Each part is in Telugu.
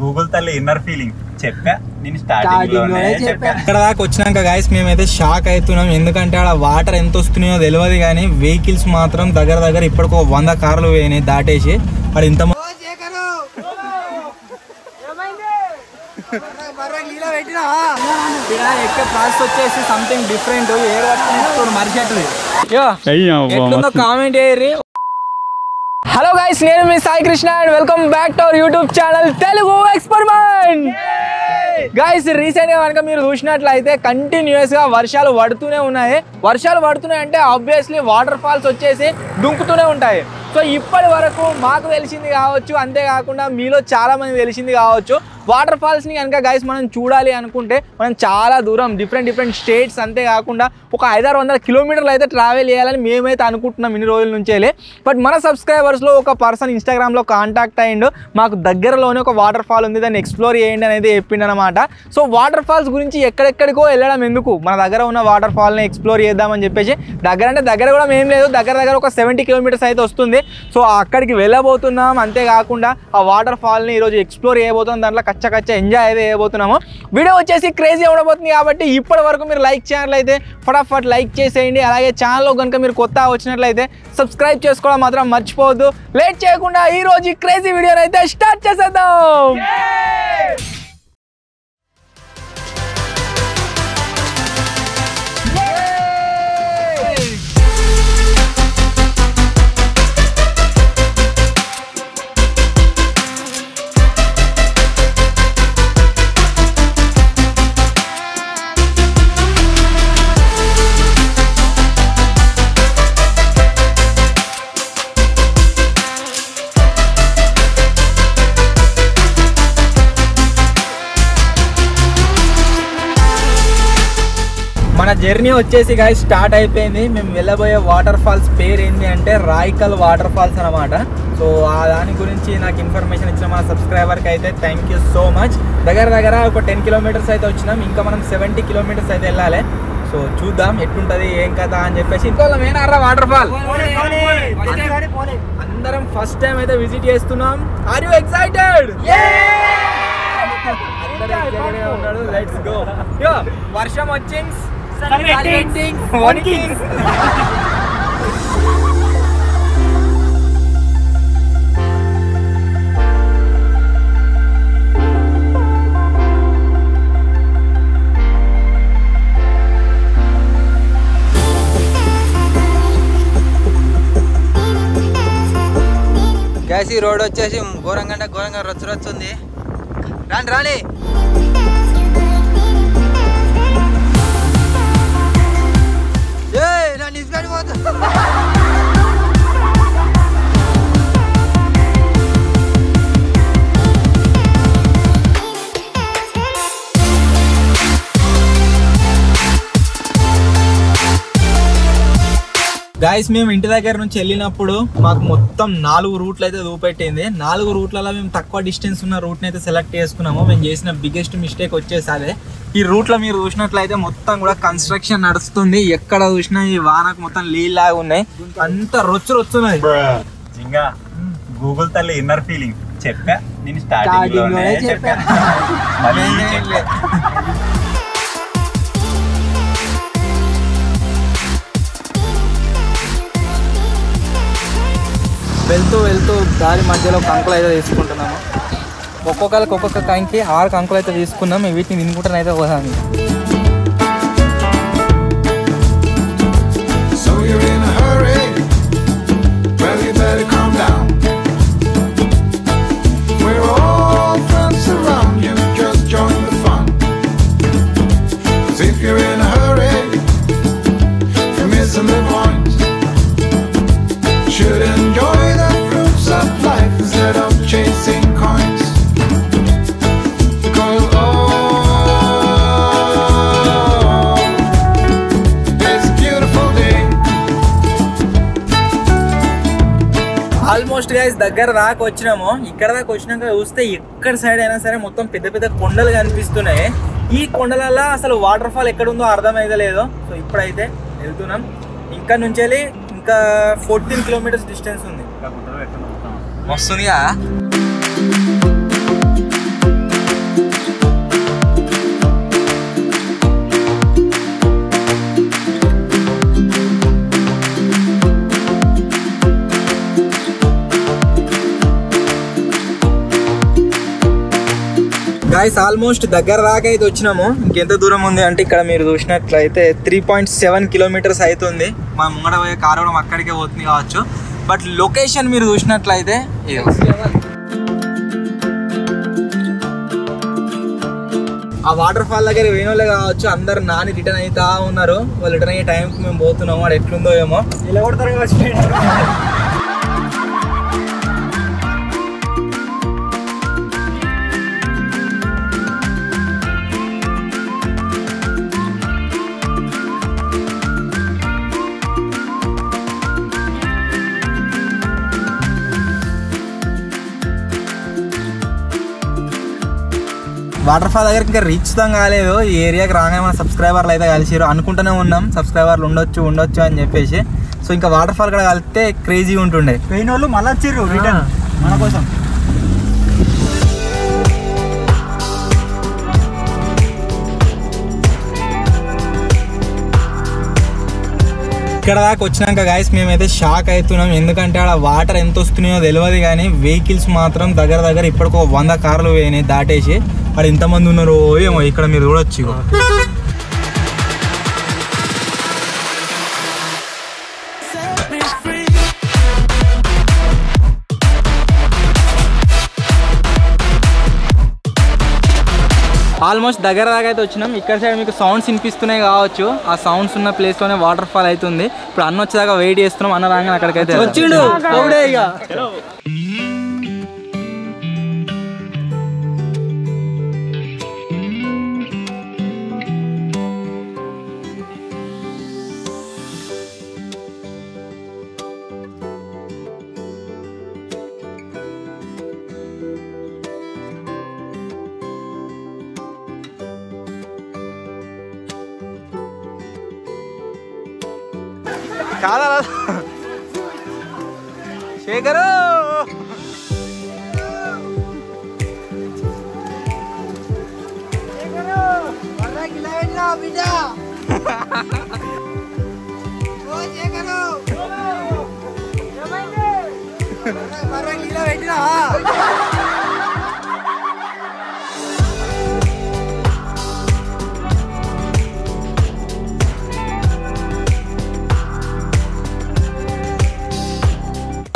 గూగుల్ తల్లి ఇన్నర్ ఫీలింగ్ చెప్పా నేను స్టార్టింగ్ లోనే చెప్పా. ఇక్కడ దాకా వచ్చినాక గైస్ మేమైతే షాక్ అవుతున్నాం. ఎందుకంటే ఆడ వాటర్ ఎంత వస్తున్నాయో తెలియదు కానీ వెహికల్స్ మాత్రం దగ్గర ఇప్పటికో 100 కార్లు పోయినాయి దాటేసి. అది ఇంత ఎక్కే ప్రాసెస్ వచ్చేసి సంథింగ్ డిఫరెంట్. ఏర్ పట్టుకుని మరిచెట్లు ఎట్లుందో కామెంట్ చేయరి. హలో గైస్, నేను మీ Sai Krishna and welcome back to our YouTube channel Telugu experiment. Guys recent గా కనుక మీరు చూసినట్లయితే కంటిన్యూస్ గా వర్షాలు పడుతూనే ఉన్నాయి. వర్షాలు పడుతున్నాయి అంటే ఆబ్వియస్లీ వాటర్ ఫాల్స్ వచ్చేసి దుంకుతూనే ఉంటాయి. సో ఇప్పటి వరకు మాకు తెలిసింది కావచ్చు, అంతేకాకుండా మీలో చాలా మంది తెలిసింది కావచ్చు, వాటర్ ఫాల్స్ని కనుక గైస్ మనం చూడాలి అనుకుంటే మనం చాలా దూరం డిఫరెంట్ స్టేట్స్, అంతేకాకుండా ఒక 500-600 కిలోమీటర్లు అయితే ట్రావెల్ చేయాలని మేమైతే అనుకుంటున్నాం ఇన్ని రోజుల నుంచే. బట్ మన సబ్స్క్రైబర్స్లో ఒక పర్సన్ ఇన్స్టాగ్రామ్లో కాంటాక్ట్ అయ్యిండు, మాకు దగ్గరలోనే ఒక వాటర్ ఫాల్ ఉంది, దాన్ని ఎక్స్ప్లోర్ చేయండి అనేది చెప్పిండనమాట. సో వాటర్ ఫాల్స్ గురించి ఎక్కడెక్కడికో వెళ్ళడం ఎందుకు, మన దగ్గర ఉన్న వాటర్ ఫాల్ని ఎక్స్ప్లోర్ చేద్దామని చెప్పేసి దగ్గర కూడా ఏం లేదు, దగ్గర ఒక 70 కిలోమీటర్స్ అయితే వస్తుంది. సో అక్కడికి వెళ్ళబోతున్నాం. అంతేకాకుండా ఆ వాటర్ ఫాల్ని ఈరోజు ఎక్స్ప్లోర్ చేయబోతున్నాం, దాంట్లో కచ్చ ఎంజాయ్ అయితే చేయబోతున్నాము. వీడియో వచ్చేసి క్రేజీ ఉండబోతుంది కాబట్టి ఇప్పటి వరకు మీరు లైక్ చేయాలైతే ఫటాఫట్ లైక్ చేసేయండి. అలాగే ఛానల్లో కనుక మీరు కొత్త వచ్చినట్లయితే సబ్స్క్రైబ్ చేసుకోవడం మాత్రం మర్చిపోవద్దు. లేట్ చేయకుండా ఈ రోజు క్రేజీ వీడియోని అయితే స్టార్ట్ చేసేద్దాం. మన జర్నీ వచ్చేసి గాయస్ స్టార్ట్ అయిపోయింది. మేము వెళ్ళబోయే వాటర్ ఫాల్స్ పేరు ఏంటి అంటే రాయికల్ వాటర్ ఫాల్స్ అనమాట. సో ఆ దాని గురించి నాకు ఇన్ఫర్మేషన్ ఇచ్చిన మన సబ్స్క్రైబర్కి అయితే థ్యాంక్ యూ సో మచ్. దగ్గర ఒక 10 కిలోమీటర్స్ అయితే వచ్చినాం, ఇంకా మనం 70 కిలోమీటర్స్ అయితే వెళ్ళాలి. సో చూద్దాం ఎట్లుంటది ఏం కదా అని చెప్పేసి. ఇంకోళ్ళ వాటర్ ఫాల్ అందరం ఫస్ట్ టైం అయితే విజిట్ చేస్తున్నాం. Are you excited? Let's go. వర్షం వచ్చింది, గ్యాస్ ఈ రోడ్ వచ్చేసి ఘోరంగా రచ్చుంది. రాని నన్ను తీసుకొని గాయస్ మేము ఇంటి దగ్గర నుంచి వెళ్ళినప్పుడు మాకు మొత్తం 4 రూట్లు అయితే చూపెట్టింది. 4 రూట్లలో మేము తక్కువ డిస్టెన్స్ ఉన్న రూట్ని అయితే సెలెక్ట్ చేసుకున్నాము. మేము చేసిన బిగ్గెస్ట్ మిస్టేక్ వచ్చేసి అదే. ఈ రూట్లో మీరు చూసినట్లయితే మొత్తం కూడా కన్స్ట్రక్షన్ నడుస్తుంది. ఎక్కడ చూసినా ఈ వానకు మొత్తం నీళ్ళలాగా ఉన్నాయి, అంత రొచ్చున్నది. గూగుల్ తల్లి ఇన్నర్ ఫీలింగ్ చెప్పా నేను స్టార్టింగ్ లోనే చెప్పా. వెళ్తూ దారి మధ్యలో కంకులు అయితే తీసుకుంటున్నాము. ఒక్కొక్క కంకి 6 కంకులు అయితే తీసుకున్నాం. వీటిని తినుకుంటానైతే పోదాము. Chasing coins, because it's a beautiful day. Almost guys దగ్గర దాకా వచ్చినాము. ఇక్కడ దాకా వచ్చినాక చూస్తే ఎక్కడ సైడ్ అయినా సరే మొత్తం పెద్ద కొండలు కనిపిస్తున్నాయి. ఈ కొండలలో అసలు వాటర్ ఫాల్ ఎక్కడ ఉందో అర్థమైతే లేదు. సో ఇప్పుడైతే వెళ్తున్నాం. ఇక్కడ నుంచి వెళ్ళి ఇంకా 14 కిలోమీటర్స్ డిస్టెన్స్ ఉంది. వస్తుందిగా గాయస్ ఆల్మోస్ట్ దగ్గర దాకా అయితే వచ్చినాము. ఇంకెంత దూరం ఉంది అంటే ఇక్కడ మీరు చూసినట్లయితే 3.7 కిలోమీటర్స్ అవుతుంది. మా ముంగడ పోయే కారు కూడా అక్కడికే పోతుంది కావచ్చు. బట్ లొకేషన్ మీరు చూసినట్లయితే ఆ వాటర్ ఫాల్ దగ్గర వేణోళ్ళే కావచ్చు. అందరు నాని రిటర్న్ అవుతా ఉన్నారు. వాళ్ళు రిటర్న్ అయ్యే టైంకి మేము పోతున్నాము. వాడు ఎట్లుందో ఏమో ఇలా కొడతారు కావచ్చు. వాటర్ ఫాల్ దగ్గర ఇంకా రీచ్ కాలేదు. ఈ ఏరియాకి రాగానే మన సబ్స్క్రైబర్లు అయితే కలిసిరు. అనుకుంటూనే ఉన్నాం సబ్స్క్రైబర్లు ఉండొచ్చు అని చెప్పేసి. సో ఇంకా వాటర్ ఫాల్ కూడా కలిస్తే క్రేజీగా ఉంటుండే. పోయిన వాళ్ళు మళ్ళీ వచ్చిర్రు రిటర్న్ మన కోసం. ఇక్కడ దాకా వచ్చినాక గాయస్ మేమైతే షాక్ అవుతున్నాం. ఎందుకంటే ఆడ వాటర్ ఎంత వస్తున్నాయో తెలియదు కానీ వెహికల్స్ మాత్రం దగ్గర ఇప్పటికో 100 కార్లు పోయినాయి దాటేసి. అక్కడ ఎంతమంది ఉన్నారో ఏమో ఇక్కడ మీరు చూడొచ్చు. ఆల్మోస్ట్ దగ్గర దాకా అయితే వచ్చినాం. ఇక్కడ సైడ్ మీకు సౌండ్స్ వినిపిస్తున్నాయి కావచ్చు. ఆ సౌండ్స్ ఉన్న ప్లేస్లోనే వాటర్ ఫాల్ అవుతుంది. ఇప్పుడు అన్న వచ్చేదాకా వెయిట్ చేస్తున్నాం. అన్న రాగానే అక్కడికైతే వచ్చిండు. కాదా శేఖరు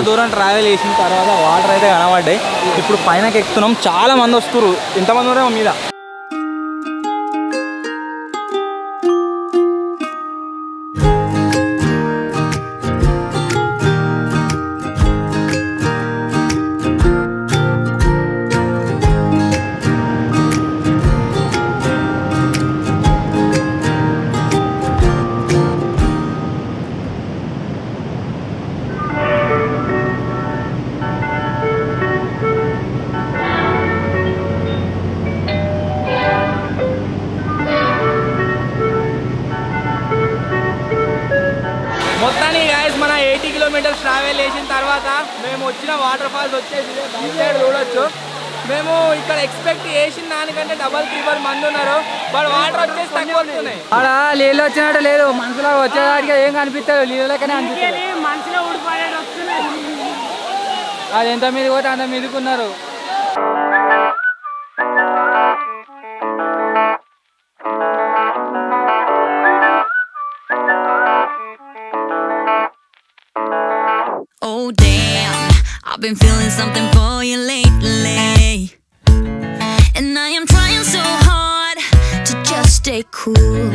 దూరం ట్రావెల్ చేసిన తర్వాత వాటర్ అయితే కనబడ్డాయి. ఇప్పుడు పైనకి ఎక్కుతున్నాం. చాలా మంది వస్తున్నారు. ఎంతమంది ఉన్నారో మీద. మొత్తానికి గాయస్ మన 80 కిలోమీటర్స్ ట్రావెల్ చేసిన తర్వాత మేము వచ్చిన వాటర్ ఫాల్స్ వచ్చేసి బయట సైడ్ చూడొచ్చు. మేము ఇక్కడ ఎక్స్పెక్ట్ చేసిన దానికంటే 3 మంది ఉన్నారు. బట్ వాటర్ వచ్చేసి తక్కువ వస్తున్నాయి. అక్కడ నీళ్ళు వచ్చినట్టు లేదు. మనసులో వచ్చేదానికి ఏం కనిపిస్తారు. నీళ్ళకనే అనిపిస్తుంది. అది ఎంత మీదకి పోతే అంత మీదకున్నారు. Oh damn, I've been feeling something for you lately, and I am trying so hard to just stay cool.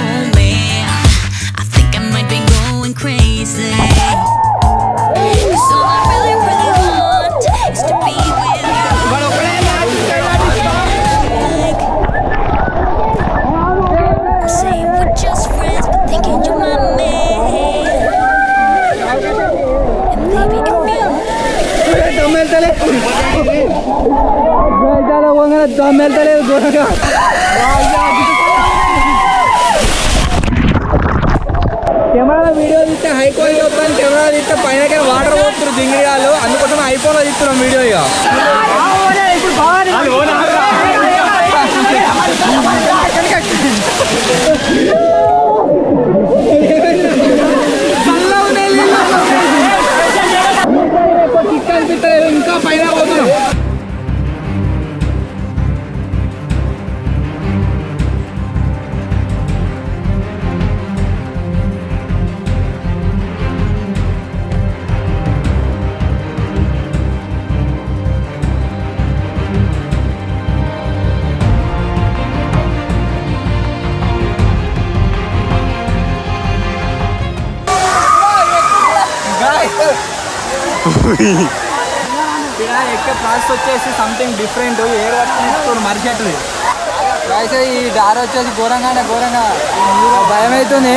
Oh man, I think I might be going crazy. 'Cause all I really want is to be with you. I'm saying we're just friends, but thinking you're my man. Camera video తీస్తే హై క్వాలిటీ వస్తాను. కెమెరా తీస్తే పైన వాటర్ పోతున్నారు జింగిడియాలు. అందుకోసం ఐఫోన్లో తీస్తున్నాం వీడియో. ఇక అనిపిస్తలేదు. ఇంకా పైన పోతున్నాం. ఇక్కడ ఎక్కే ప్రాసెస్ వచ్చేసి సంథింగ్ డిఫరెంట్. ఏరు పట్టుకుని మరిచెట్టు అయితే ఈ దారి వచ్చేసి ఘోరంగా భయం అవుతుంది.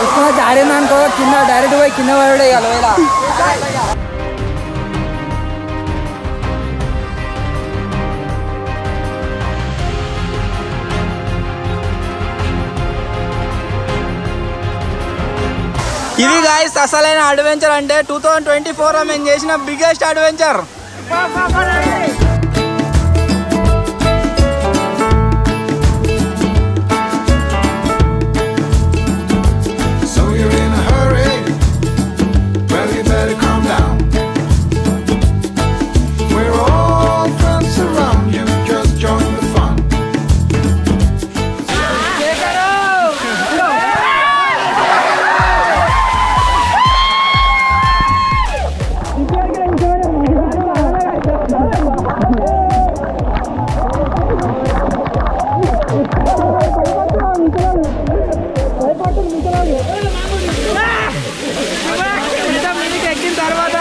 ఇప్పుడు జారింది అనుకో కింద డైరెక్ట్ పోయి కింద పడే లోయలా. ఇది గాయ్స్ అసలైన అడ్వెంచర్ అంటే 2024 లో మేము చేసిన biggest adventure. So you're in a hurry? Well, you better calm down. We're all friends around you. Just join the fun. ఎక్కిన తర్వాత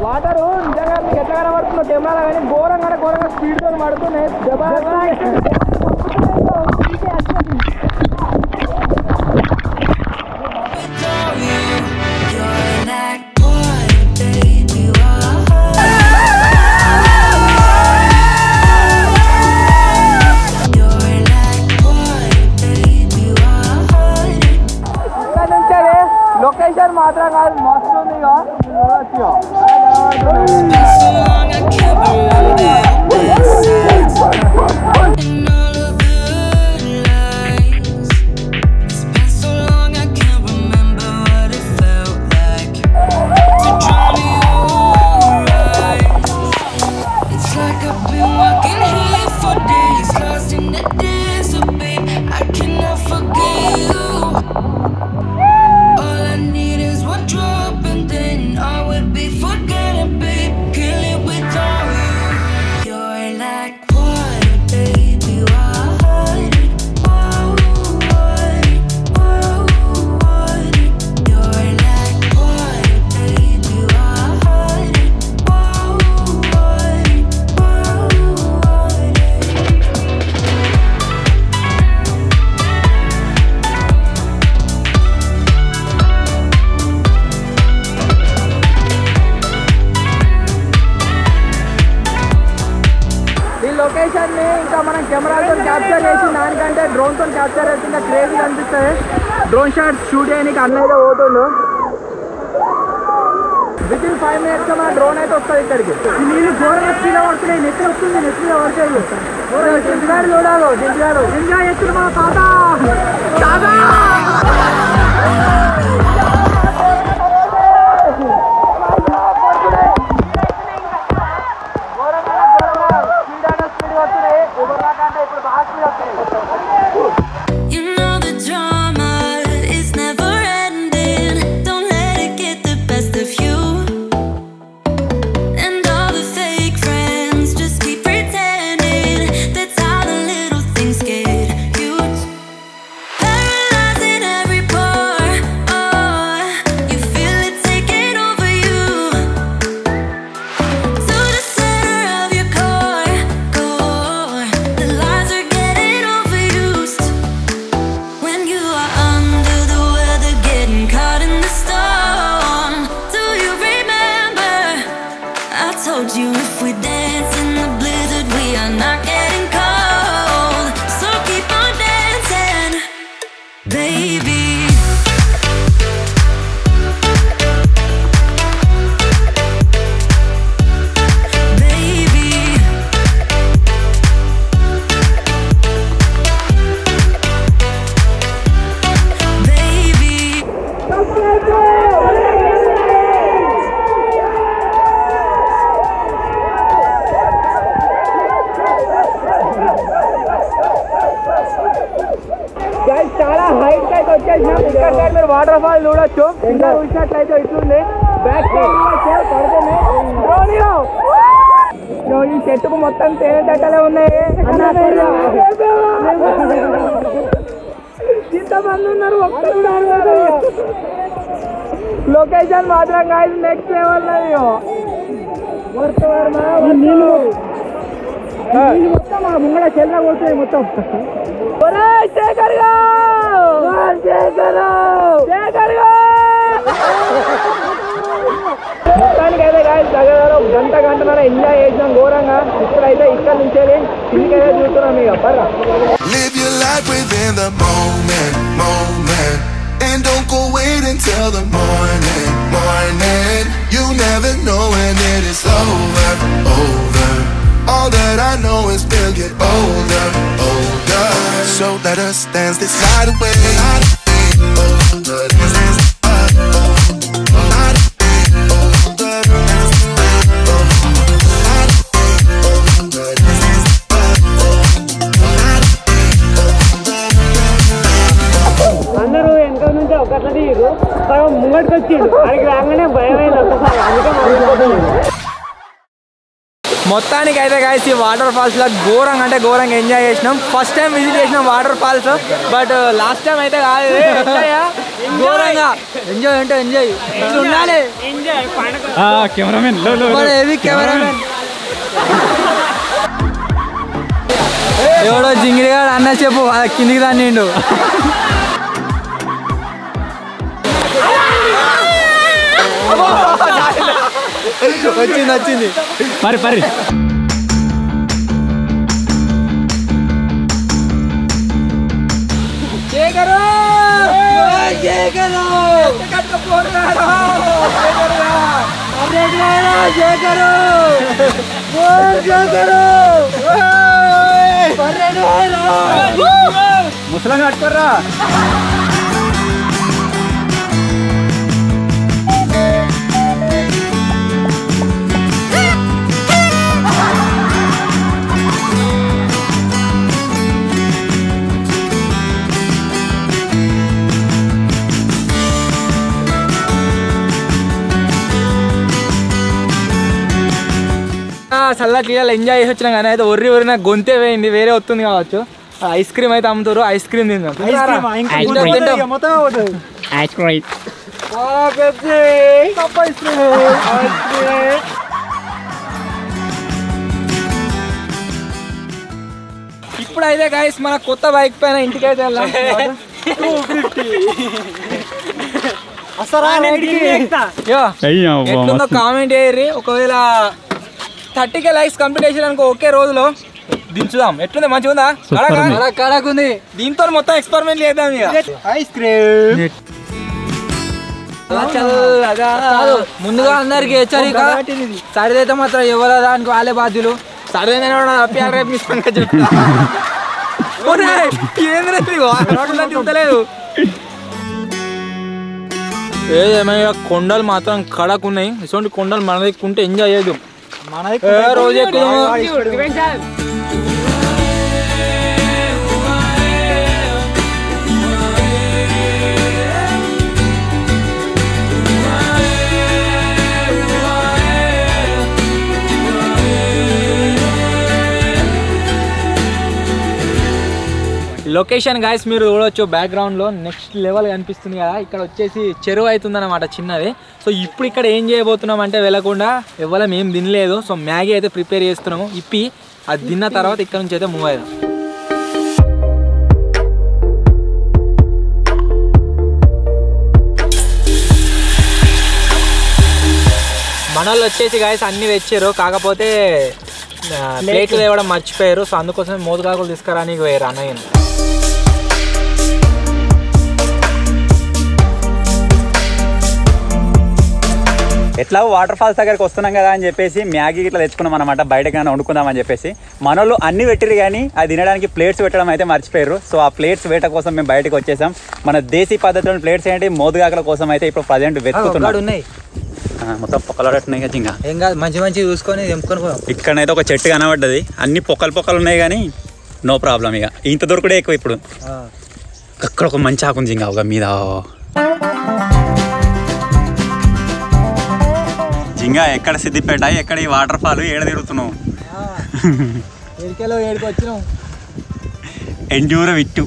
వాటరు నిజంగా మీకు ఎట్లా కనబడుతుందో కెమెరా కానీ ఘోరంగా స్పీడ్తో పడుతున్నాయి. లొకేషన్ మాత్రం కాదు మస్తు ఉంది. లొకేషన్ ని ఇంకా మనం కెమెరాతో క్యాప్చర్ చేసి దానికంటే డ్రోన్ తో క్యాప్చర్ చేసి ఇంకా క్రేజీ అనిపిస్తుంది. డ్రోన్ షాట్ షూట్ చేయడానికి అన్నైతే ఓటోలు విత్ ఇన్ 5 minutes మన డ్రోన్ అయితే వస్తుంది ఇక్కడికి. నీళ్ళు ఘోరంగా స్పీడ్ పడుతున్నాయి. నెట్ వస్తుంది, నెట్ మీద పడుతుంది. దించుగారు చూడాలి, దించుగారు ఎంజాయ్ చేస్తున్నారు మన తాత. You know the drama is never ending. Don't let it get the best of you. And all the fake friends just keep pretending. That's how the little things get huge. baby. చాలా హైట్ అయితే వచ్చేసినాం. ఇక్కడ సైడ్ మీరు వాటర్ ఫాల్ చూడొచ్చు. ఇంకా చూసినట్లయితే ఇట్లుంది. బ్యాక్ సైడ్ పడుతుంది. ఈ చెట్టుకు మొత్తం తేనె తట్టలే ఉన్నాయి. ఇంతమంది ఉన్నారు, ఒక్కరు లొకేషన్ మాత్రం కాదు నెక్స్ట్ లెవెల్ మొత్తం ముంగడ చెల్ల పోతుంది మొత్తం. మొత్తానికి అయితే దగ్గర గంటన్నర ఎంజాయ్ చేసినాం ఘోరంగా. ఇప్పుడైతే ఇక్కడ నుంచి ఇంటికైతే చూస్తున్నాం ఇక బర్రా. Live your life within the moment, moment. And don't go wait until the morning, morning. You never know when it is over, over. All that I know is we'll get older, older. So let us dance this night away, older. అందరూ వెనక నుంచి ఒకసారి ముంగడికి వచ్చిండు. అడిగి రాగానే భయమైంది ఒకసారి. అందుకే మొత్తానికి అయితే గాయస్ ఈ వాటర్ ఫాల్స్ లో ఘోరంగా అంటే ఘోరంగా ఎంజాయ్ చేసినాం. ఫస్ట్ టైం విజిట్ చేసినాం వాటర్ ఫాల్స్, బట్ లాస్ట్ టైం అయితే కాదు. ఘోరంగా ఎంజాయ్ అంటే ఎంజాయ్ ఉండాలి. కెమెరామెన్ ఎవడో జింగిరిగాడు అన్న చెప్పు కిందికి రానిండు. వచ్చింది వచ్చింది మరి పరి ముసలం కట్టుకోర్రా. చల్ల క్లియర్ ఎంజాయ్ చేసి వచ్చినాం కానీ అయితే ఒర్రి నాకు గొంతే పోయింది. వేరే వస్తుంది కావచ్చు. ఐస్ క్రీమ్ అయితే అమ్ముతారు. ఐస్ క్రీమ్ తిందాం. ఇప్పుడైతే గైస్ మన కొత్త బైక్ పైన ఇంటికైతే వెళ్ళాం. ఎట్లుందో కామెంట్ చేయర్రి. ఒకవేళ 30K లైక్స్ కంప్లీట్ చేసి అనుకో ఒకే రోజులో దించుదాం. ఎట్లుంది మంచిగా ఉందా? కడకుంది. దీంతో మొత్తం ఎక్స్పెరిమెంట్ చేద్దాం ఇక. ఐస్ క్రీమ్ చల్లగా. ముందుగా అందరికి హెచ్చరిక, సరిదైతే మాత్రం ఎవరో దానికి వాళ్ళే బాధ్యులు. సరిదైనా రేపు మిస్పంగా చెప్తా. తింటలేదు. ఏదేమైనా కొండలు మాత్రం కడకున్నాయి. ఇటువంటి కొండలు మన దగ్గర ఉంటే ఎంజాయ్ చేయదు. రోజు ఎక్కువ లొకేషన్ గాయస్ మీరు చూడవచ్చు బ్యాక్గ్రౌండ్లో నెక్స్ట్ లెవెల్ కనిపిస్తుంది కదా. ఇక్కడ వచ్చేసి చెరువు అవుతుంది అన్నమాట చిన్నది. సో ఇప్పుడు ఇక్కడ ఏం చేయబోతున్నాం అంటే వెళ్ళకుండా ఎవరం ఏం తినలేదు. సో మ్యాగీ అయితే ప్రిపేర్ చేస్తున్నాము. ఇప్పి అది తిన్న తర్వాత ఇక్కడ నుంచి అయితే మూవ్ అయ్యాం. మనోళ్ళు వచ్చేసి గాయస్ అన్ని తెచ్చారు, కాకపోతే ప్లేట్లు తేవడం మర్చిపోయారు. సో అందుకోసమే మోదకాకులు తీసుకురానికి పోయారు అన్నయ్య. ఎట్లా వాటర్ ఫాల్స్ దగ్గరికి వస్తున్నాం కదా అని చెప్పేసి మ్యాగీ ఇట్లా తెచ్చుకున్నాం అనమాట, బయటకైనా వండుకుందామని చెప్పేసి. మనోళ్ళు అన్ని పెట్టిరు కానీ అది తినడానికి ప్లేట్స్ పెట్టడం అయితే మర్చిపోయారు. సో ఆ ప్లేట్స్ వేట కోసం మేము బయటకు వచ్చేసాం. మన దేశీ పద్ధతిలోని ప్లేట్స్ ఏంటి మోదుగాకల కోసం అయితే ఇప్పుడు ప్రజెంట్ వెతుకుతున్నాం. మొత్తం పొక్కలాడుతున్నాయి కదా ఇంకా ఏం కాదు, మంచి మంచి చూసుకొని తెంపుకొని పోదాం. ఇక్కడనైతే ఒక చెట్టు కనబడ్డది, అన్ని పొక్కలు ఉన్నాయి కానీ నో ప్రాబ్లం. ఇక ఇంత దొరకడే ఎక్కువ ఇప్పుడు. అక్కడ ఒక మంచి ఆకుంది ఇంకా ఒక మీద జింగా. ఎక్కడ సిద్దిపేట, ఎక్కడ ఈ వాటర్ ఫాల్, ఏడ తిరుగుతున్నావు? ఎంజూర విట్టు.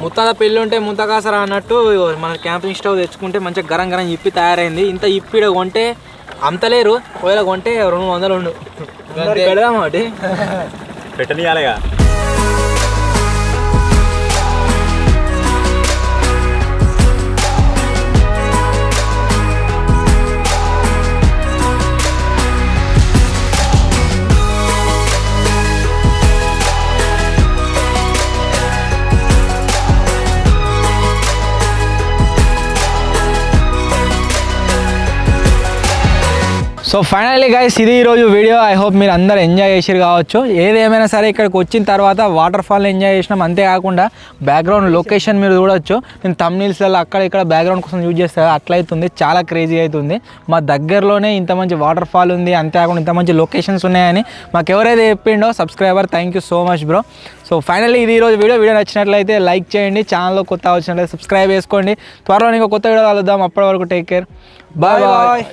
ముత్తాద పెళ్ళి ఉంటే ముంతకాసరా అన్నట్టు మన క్యాంపింగ్ స్టవ్ తెచ్చుకుంటే మంచిగా గరం గరం ఇప్పి తయారైంది. ఇంత ఇప్పిడ కొంటే అమ్మతలేరు, ఒకవేళ కొంటే 200 ఉండు. పెడదాం ఒకటి పెట్టనియాలిగా. సో ఫైనల్లీ గైస్ ఇది ఈరోజు వీడియో. ఐ హోప్ మీరు అందరు ఎంజాయ్ చేసిరు కావచ్చు. ఏదేమైనా సరే ఇక్కడికి వచ్చిన తర్వాత వాటర్ ఫాల్ని ఎంజాయ్ చేసినాం. అంతేకాకుండా బ్యాక్గ్రౌండ్ లొకేషన్ మీరు చూడొచ్చు. నేను థంబ్నెయిల్స్లలో అక్కడ ఇక్కడ బ్యాక్గ్రౌండ్ కోసం యూజ్ చేస్తే అట్లయితుంది, చాలా క్రేజీ అవుతుంది. మా దగ్గరలోనే ఇంత మంచి వాటర్ ఫాల్ ఉంది, అంతేకాకుండా ఇంత మంచి లొకేషన్స్ ఉన్నాయని మాకు ఎవరైతే చెప్పిండో subscriber, thank you so much bro. So finally ఇది ఈరోజు వీడియో నచ్చినట్లయితే లైక్ చేయండి, ఛానల్లో కొత్త వచ్చినట్లయితే సబ్స్క్రైబ్ చేసుకోండి. త్వరలో ఇంకో కొత్త వీడియో కలుద్దాం. అప్పటి వరకు టేక్ కేర్, బాయ్ బాయ్.